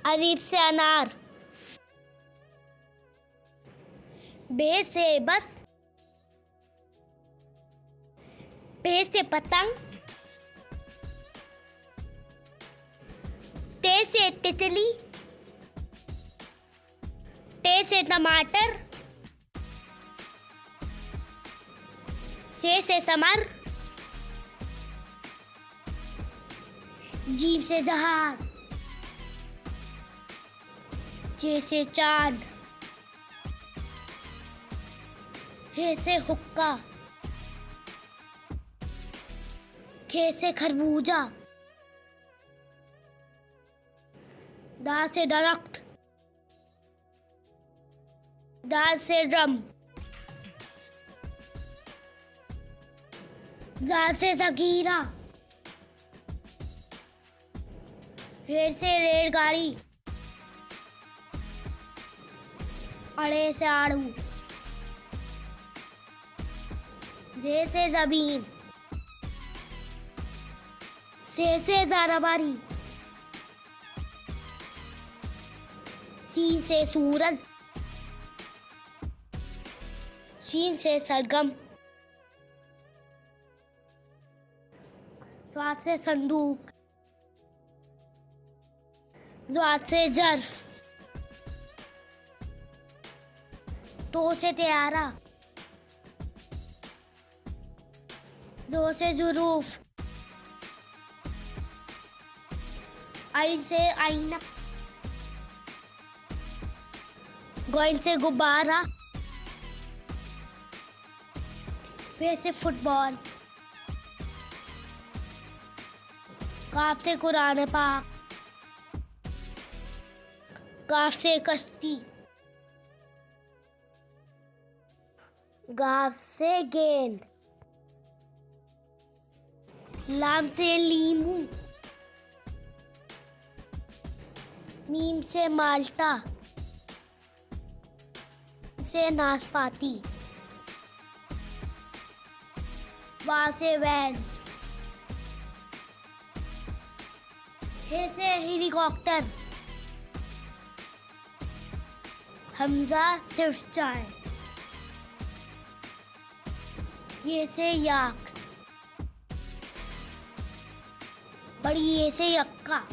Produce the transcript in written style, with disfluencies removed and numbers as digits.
अलीफ से अनार। बे से बस। पे से पतंग। ते से तितली। टे से टमाटर। से समर। जीम से जहाज। जे से चांद। हे से हुक्का। खे से खरबूजा। दा से दरख्त। दाल से ड्रम। जा से ज़खीरा। रेल से रेलगाड़ी। अड़े से आड़ू। जे से ज़मीन। से ज़ाराबारी। सीन से सूरज। शीन से सरगम। स्वाद से संदूक। ज़्वाद से ज़र्फ। तो से त्यारा। ज़ो से ज़ुरूफ। आइन से आईना। गोइन से गुब्बारा। फे से फुटबॉल। काफ से कुरान पाक। काफ से कश्ती। गाफ से गेंद। लाम से लीमू। मीम से माल्टा। से नाशपाती। वा से वैन। हे से हेलीकॉप्टर। हमजा सिर्फ चाय। ये से याक। बड़ी ये से यक्का।